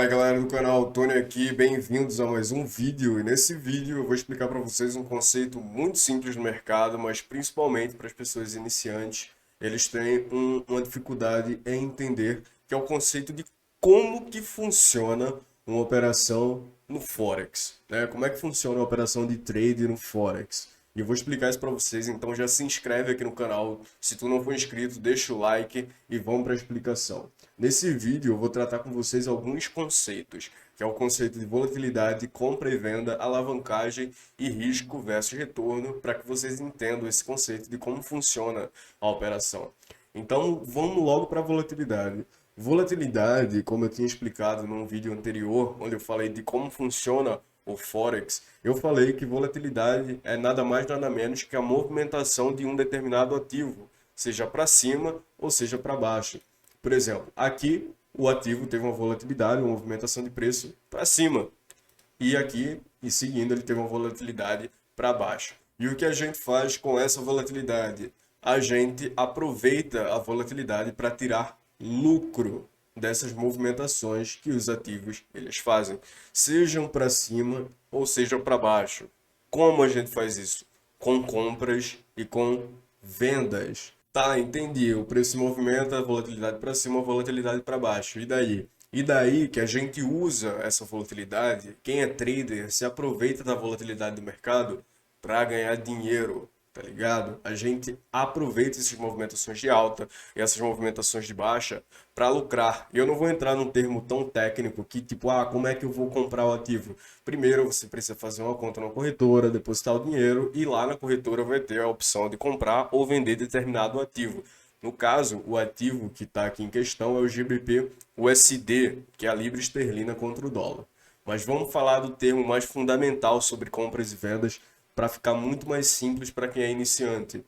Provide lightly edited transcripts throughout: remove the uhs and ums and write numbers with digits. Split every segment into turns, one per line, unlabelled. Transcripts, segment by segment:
Fala galera do canal, Tony aqui, bem-vindos a mais um vídeo. E nesse vídeo eu vou explicar para vocês um conceito muito simples no mercado, mas principalmente para as pessoas iniciantes, eles têm uma dificuldade em entender, que é o conceito de como que funciona uma operação no Forex, né? Como é que funciona uma operação de trade no Forex? E eu vou explicar isso para vocês, então já se inscreve aqui no canal. Se tu não for inscrito, deixa o like e vamos para a explicação. Nesse vídeo eu vou tratar com vocês alguns conceitos, que é o conceito de volatilidade, compra e venda, alavancagem e risco versus retorno, para que vocês entendam esse conceito de como funciona a operação. Então vamos logo para a volatilidade. Volatilidade, como eu tinha explicado num vídeo anterior, onde eu falei de como funciona o Forex, eu falei que volatilidade é nada mais nada menos que a movimentação de um determinado ativo, seja para cima ou seja para baixo. Por exemplo, aqui o ativo teve uma volatilidade, uma movimentação de preço para cima, e aqui, e seguindo, ele teve uma volatilidade para baixo. E o que a gente faz com essa volatilidade? A gente aproveita a volatilidade para tirar lucro dessas movimentações que os ativos eles fazem, sejam para cima ou sejam para baixo. Como a gente faz isso? Com compras e com vendas. Tá, entendi. O preço se movimenta, a volatilidade para cima, a volatilidade para baixo. E daí? E daí que a gente usa essa volatilidade, quem é trader se aproveita da volatilidade do mercado para ganhar dinheiro, tá ligado? A gente aproveita essas movimentações de alta e essas movimentações de baixa para lucrar. E eu não vou entrar num termo tão técnico que tipo, como é que eu vou comprar o ativo? Primeiro você precisa fazer uma conta na corretora, depositar o dinheiro e lá na corretora vai ter a opção de comprar ou vender determinado ativo. No caso, o ativo que está aqui em questão é o GBP USD, que é a libra esterlina contra o dólar. Mas vamos falar do termo mais fundamental sobre compras e vendas para ficar muito mais simples para quem é iniciante.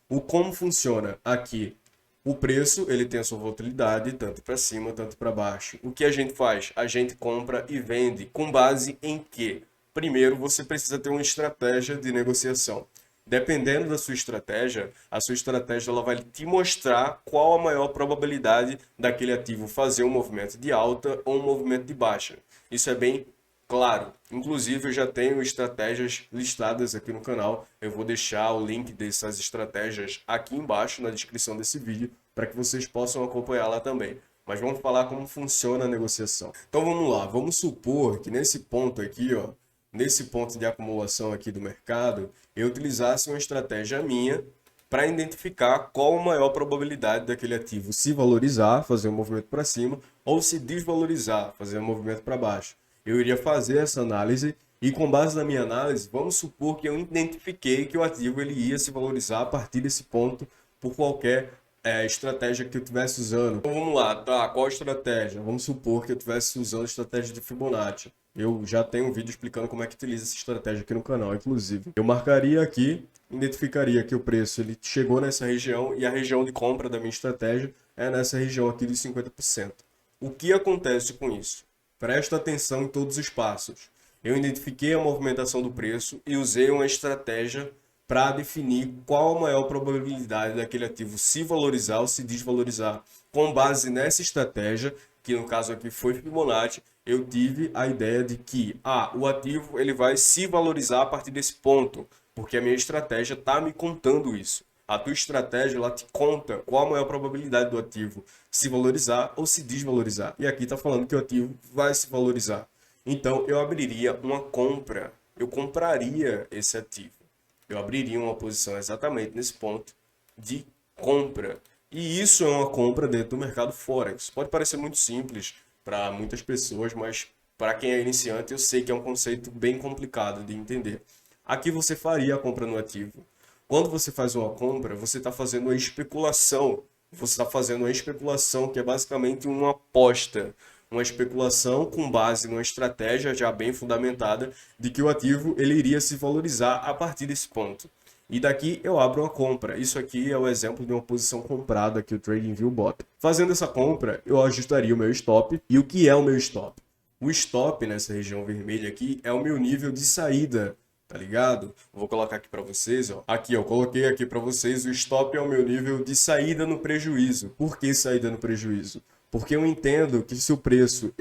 O como funciona aqui? O preço ele tem a sua volatilidade tanto para cima, tanto para baixo. O que a gente faz? A gente compra e vende com base em quê? Primeiro, você precisa ter uma estratégia de negociação. Dependendo da sua estratégia, a sua estratégia ela vai te mostrar qual a maior probabilidade daquele ativo fazer um movimento de alta ou um movimento de baixa. Isso é bem claro. Inclusive, eu já tenho estratégias listadas aqui no canal. Eu vou deixar o link dessas estratégias aqui embaixo na descrição desse vídeo para que vocês possam acompanhar lá também. Mas vamos falar como funciona a negociação. Então vamos lá, vamos supor que nesse ponto aqui, ó, nesse ponto de acumulação aqui do mercado, eu utilizasse uma estratégia minha para identificar qual a maior probabilidade daquele ativo se valorizar, fazer um movimento para cima, ou se desvalorizar, fazer um movimento para baixo. Eu iria fazer essa análise e com base na minha análise, vamos supor que eu identifiquei que o ativo ele ia se valorizar a partir desse ponto por qualquer estratégia que eu estivesse usando. Então vamos lá, tá? Qual estratégia? Vamos supor que eu estivesse usando a estratégia de Fibonacci. Eu já tenho um vídeo explicando como é que utiliza essa estratégia aqui no canal, inclusive. Eu marcaria aqui, identificaria que o preço ele chegou nessa região e a região de compra da minha estratégia é nessa região aqui de 50%. O que acontece com isso? Presta atenção em todos os passos. Eu identifiquei a movimentação do preço e usei uma estratégia para definir qual a maior probabilidade daquele ativo se valorizar ou se desvalorizar. Com base nessa estratégia, que no caso aqui foi Fibonacci, eu tive a ideia de que o ativo ele vai se valorizar a partir desse ponto, porque a minha estratégia está me contando isso. A tua estratégia ela te conta qual a maior probabilidade do ativo se valorizar ou se desvalorizar. E aqui está falando que o ativo vai se valorizar. Então eu abriria uma compra, eu compraria esse ativo. Eu abriria uma posição exatamente nesse ponto de compra. E isso é uma compra dentro do mercado Forex. Pode parecer muito simples para muitas pessoas, mas para quem é iniciante eu sei que é um conceito bem complicado de entender. Aqui você faria a compra no ativo. Quando você faz uma compra, você está fazendo uma especulação. Você está fazendo uma especulação que é basicamente uma aposta. Uma especulação com base numa estratégia já bem fundamentada de que o ativo ele iria se valorizar a partir desse ponto. E daqui eu abro uma compra. Isso aqui é o exemplo de uma posição comprada que o TradingView bota. Fazendo essa compra, eu ajustaria o meu stop. E o que é o meu stop? O stop nessa região vermelha aqui é o meu nível de saída, tá ligado? Vou colocar aqui para vocês, ó. Aqui, ó, coloquei aqui para vocês o stop é o meu nível de saída no prejuízo. Por que saída no prejuízo? Porque eu entendo que se o preço,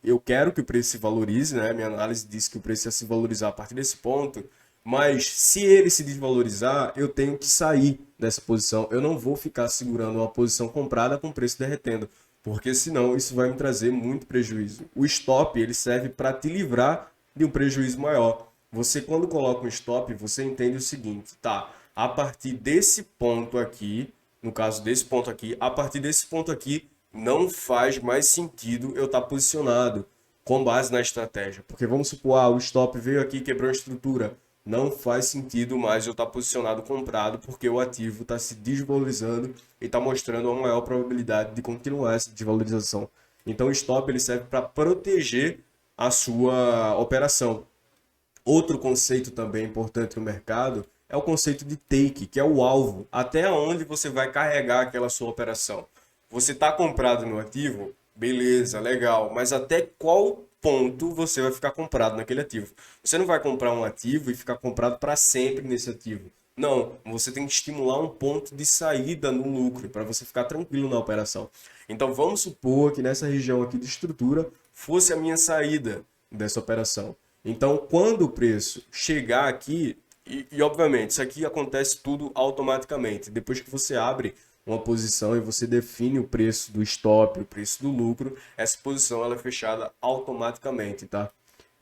eu quero que o preço se valorize, né? Minha análise diz que o preço ia se valorizar a partir desse ponto, mas se ele se desvalorizar, eu tenho que sair dessa posição. Eu não vou ficar segurando uma posição comprada com o preço derretendo, porque senão isso vai me trazer muito prejuízo. O stop, ele serve para te livrar de um prejuízo maior. Você, quando coloca um stop, você entende o seguinte, tá? A partir desse ponto aqui, no caso desse ponto aqui, a partir desse ponto aqui, não faz mais sentido eu estar posicionado com base na estratégia. Porque vamos supor, o stop veio aqui e quebrou a estrutura. Não faz sentido mais eu estar posicionado comprado, porque o ativo está se desvalorizando e está mostrando uma maior probabilidade de continuar essa desvalorização. Então o stop ele serve para proteger a sua operação. Outro conceito também importante no mercado é o conceito de take, que é o alvo, até onde você vai carregar aquela sua operação. Você está comprado no ativo? Beleza, legal, mas até qual ponto você vai ficar comprado naquele ativo? Você não vai comprar um ativo e ficar comprado para sempre nesse ativo. Não, você tem que estimular um ponto de saída no lucro para você ficar tranquilo na operação. Então vamos supor que nessa região aqui de estrutura fosse a minha saída dessa operação. Então, quando o preço chegar aqui, obviamente, isso aqui acontece tudo automaticamente. Depois que você abre uma posição e você define o preço do stop, o preço do lucro, essa posição ela é fechada automaticamente, tá?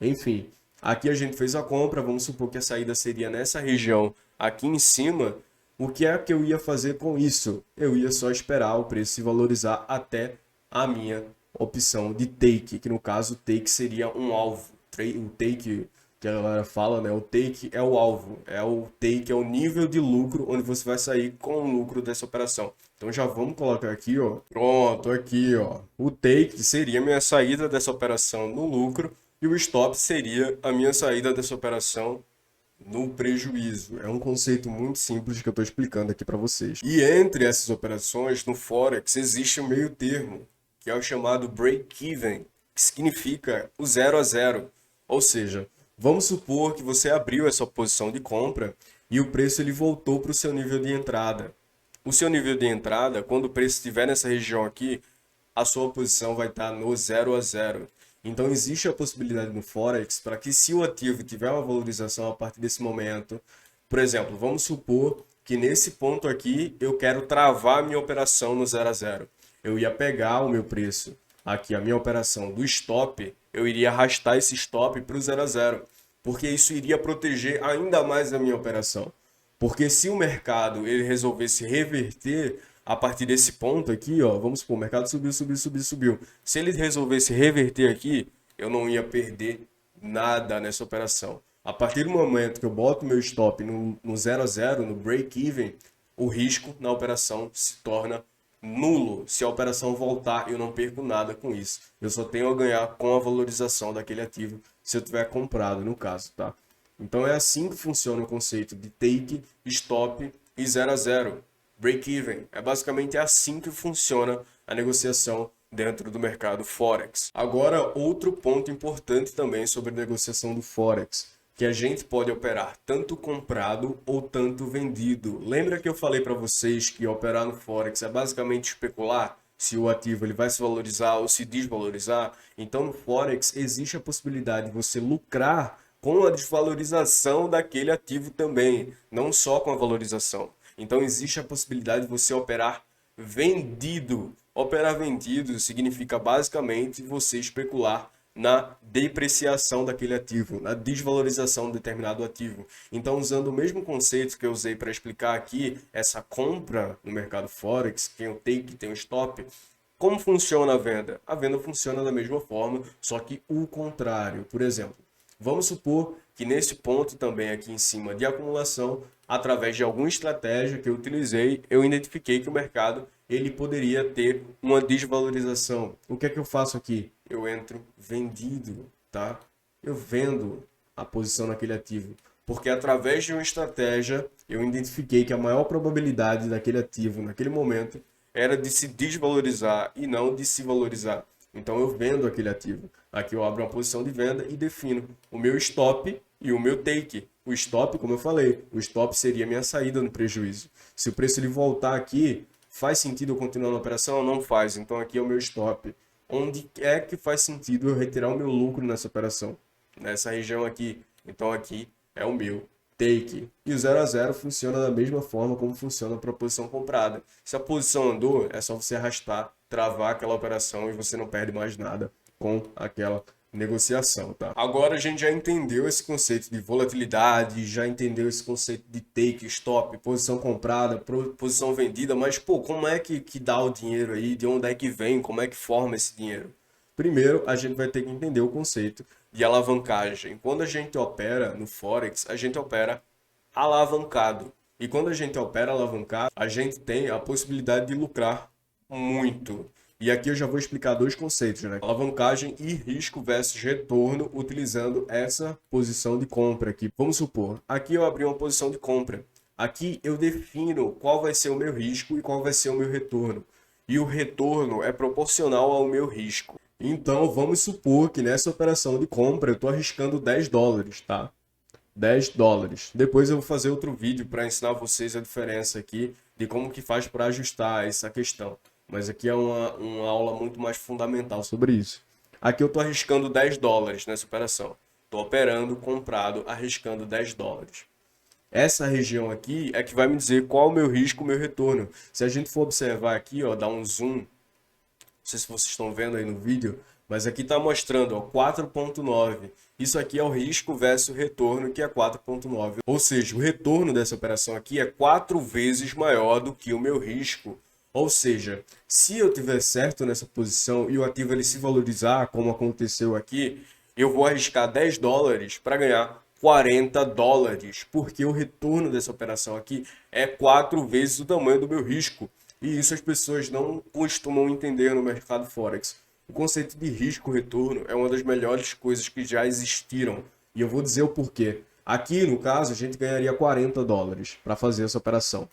Enfim, aqui a gente fez a compra, vamos supor que a saída seria nessa região aqui em cima. O que é que eu ia fazer com isso? Eu ia só esperar o preço se valorizar até a minha opção de take, que no caso o take seria um alvo. O take que a galera fala, né? O take é o alvo, é o take, é o nível de lucro onde você vai sair com o lucro dessa operação. Então já vamos colocar aqui, ó. Pronto, aqui, ó. O take seria a minha saída dessa operação no lucro e o stop seria a minha saída dessa operação no prejuízo. É um conceito muito simples que eu estou explicando aqui para vocês. E entre essas operações, no Forex, existe um meio termo, que é o chamado break-even, que significa o 0 a 0. Ou seja, vamos supor que você abriu essa posição de compra e o preço ele voltou para o seu nível de entrada. O seu nível de entrada, quando o preço estiver nessa região aqui, a sua posição vai estar no 0 a 0. Então existe a possibilidade no Forex para que se o ativo tiver uma valorização a partir desse momento, por exemplo, vamos supor que nesse ponto aqui eu quero travar a minha operação no 0 a 0. Eu ia pegar o meu preço aqui, a minha operação do stop, eu iria arrastar esse stop para o 0 a 0, porque isso iria proteger ainda mais a minha operação. Porque se o mercado ele resolvesse reverter a partir desse ponto aqui, ó, vamos supor, o mercado subiu, subiu, subiu, subiu. Se ele resolvesse reverter aqui, eu não ia perder nada nessa operação. A partir do momento que eu boto meu stop no 0 a 0, no break-even, o risco na operação se torna nulo. Se a operação voltar, eu não perco nada com isso. Eu só tenho a ganhar com a valorização daquele ativo, se eu tiver comprado, no caso, tá? Então é assim que funciona o conceito de take, stop e 0 a 0. Break-even. É basicamente assim que funciona a negociação dentro do mercado Forex. Agora, outro ponto importante também sobre a negociação do Forex, que a gente pode operar tanto comprado ou tanto vendido. Lembra que eu falei para vocês que operar no Forex é basicamente especular se o ativo ele vai se valorizar ou se desvalorizar? Então, no Forex existe a possibilidade de você lucrar com a desvalorização daquele ativo também, não só com a valorização. Então existe a possibilidade de você operar vendido. Operar vendido significa basicamente você especular na depreciação daquele ativo, na desvalorização de determinado ativo. Então, usando o mesmo conceito que eu usei para explicar aqui, essa compra no mercado Forex, tem o take, tem o stop, como funciona a venda? A venda funciona da mesma forma, só que o contrário. Por exemplo, vamos supor que nesse ponto também aqui em cima de acumulação, através de alguma estratégia que eu utilizei, eu identifiquei que o mercado ele poderia ter uma desvalorização. O que é que eu faço aqui? Eu entro vendido, tá? Eu vendo a posição naquele ativo, porque através de uma estratégia eu identifiquei que a maior probabilidade daquele ativo naquele momento era de se desvalorizar e não de se valorizar. Então eu vendo aquele ativo. Aqui eu abro uma posição de venda e defino o meu stop e o meu take. O stop, como eu falei, o stop seria a minha saída no prejuízo. Se o preço ele voltar aqui, Faz sentido eu continuar na operação? Não faz. Então aqui é o meu stop. Onde é que faz sentido eu retirar o meu lucro nessa operação? Nessa região aqui. Então aqui é o meu take. E o 0 a 0 funciona da mesma forma como funciona para a posição comprada. Se a posição andou, é só você arrastar, travar aquela operação e você não perde mais nada com aquela negociação, tá? Agora a gente já entendeu esse conceito de volatilidade, já entendeu esse conceito de take, stop, posição comprada, posição vendida, mas pô, como é que dá o dinheiro aí? De onde é que vem? Como é que forma esse dinheiro? Primeiro, a gente vai ter que entender o conceito de alavancagem. Quando a gente opera no Forex, a gente opera alavancado. E quando a gente opera alavancado, a gente tem a possibilidade de lucrar muito. E aqui eu já vou explicar dois conceitos, né? Alavancagem e risco versus retorno, utilizando essa posição de compra aqui. Vamos supor, aqui eu abri uma posição de compra. Aqui eu defino qual vai ser o meu risco e qual vai ser o meu retorno. E o retorno é proporcional ao meu risco. Então, vamos supor que nessa operação de compra eu estou arriscando 10 dólares, tá? 10 dólares. Depois eu vou fazer outro vídeo para ensinar vocês a diferença aqui de como que faz para ajustar essa questão. Mas aqui é uma aula muito mais fundamental sobre isso. Aqui eu estou arriscando 10 dólares nessa operação. Estou operando, comprado, arriscando 10 dólares. Essa região aqui é que vai me dizer qual o meu risco, o meu retorno. Se a gente for observar aqui, ó, dar um zoom, não sei se vocês estão vendo aí no vídeo, mas aqui está mostrando 4,9. Isso aqui é o risco versus retorno, que é 4,9. Ou seja, o retorno dessa operação aqui é 4 vezes maior do que o meu risco. Ou seja, se eu tiver certo nessa posição e o ativo ele se valorizar, como aconteceu aqui, eu vou arriscar 10 dólares para ganhar 40 dólares, porque o retorno dessa operação aqui é 4 vezes o tamanho do meu risco. E isso as pessoas não costumam entender no mercado Forex. O conceito de risco-retorno é uma das melhores coisas que já existiram. E eu vou dizer o porquê. Aqui, no caso, a gente ganharia 40 dólares para fazer essa operação.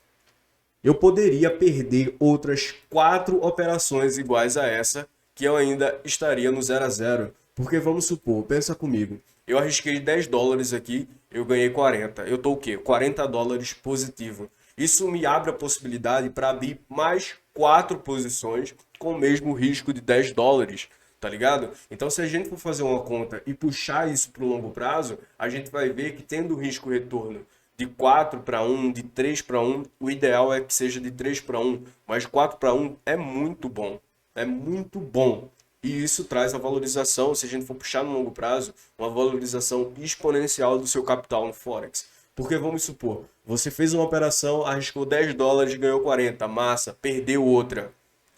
Eu poderia perder outras 4 operações iguais a essa, que eu ainda estaria no 0 a 0. Porque vamos supor, pensa comigo, eu arrisquei 10 dólares aqui, eu ganhei 40. Eu estou o quê? 40 dólares positivo. Isso me abre a possibilidade para abrir mais 4 posições com o mesmo risco de 10 dólares, tá ligado? Então, se a gente for fazer uma conta e puxar isso para o longo prazo, a gente vai ver que tendo risco-retorno de 4 para 1, de 3 para 1, o ideal é que seja de 3 para 1, mas 4 para 1 é muito bom, é muito bom. E isso traz a valorização, se a gente for puxar no longo prazo, uma valorização exponencial do seu capital no Forex. Porque vamos supor, você fez uma operação, arriscou 10 dólares, ganhou 40, massa, perdeu outra.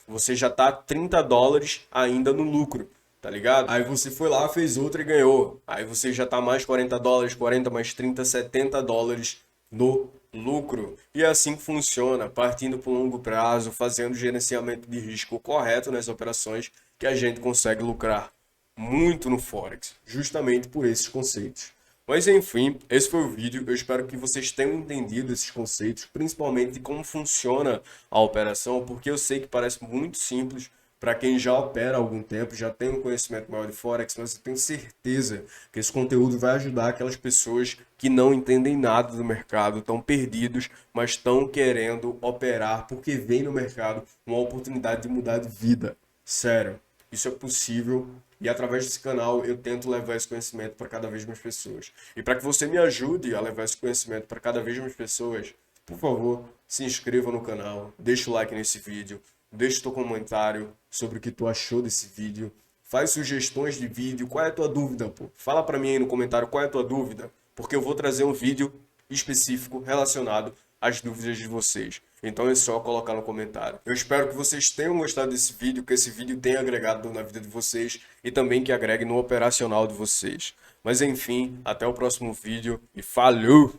Você já está 30 dólares ainda no lucro, tá ligado? Aí você foi lá, fez outra e ganhou. Aí você já está mais 40 dólares, 40 mais 30, 70 dólares no lucro. E é assim que funciona, partindo para um longo prazo, fazendo o gerenciamento de risco correto nas operações, que a gente consegue lucrar muito no Forex, justamente por esses conceitos. Mas enfim, esse foi o vídeo. Eu espero que vocês tenham entendido esses conceitos, principalmente de como funciona a operação, porque eu sei que parece muito simples para quem já opera há algum tempo, já tem um conhecimento maior de Forex, mas eu tenho certeza que esse conteúdo vai ajudar aquelas pessoas que não entendem nada do mercado, estão perdidos, mas estão querendo operar porque vem no mercado uma oportunidade de mudar de vida. Sério, isso é possível. E através desse canal eu tento levar esse conhecimento para cada vez mais pessoas. E para que você me ajude a levar esse conhecimento para cada vez mais pessoas, por favor, se inscreva no canal, deixa o like nesse vídeo, deixa o teu comentário sobre o que tu achou desse vídeo, faz sugestões de vídeo, qual é a tua dúvida, pô? Fala para mim aí no comentário qual é a tua dúvida, porque eu vou trazer um vídeo específico relacionado às dúvidas de vocês. Então é só colocar no comentário. Eu espero que vocês tenham gostado desse vídeo, que esse vídeo tenha agregado na vida de vocês e também que agregue no operacional de vocês. Mas enfim, até o próximo vídeo e falou!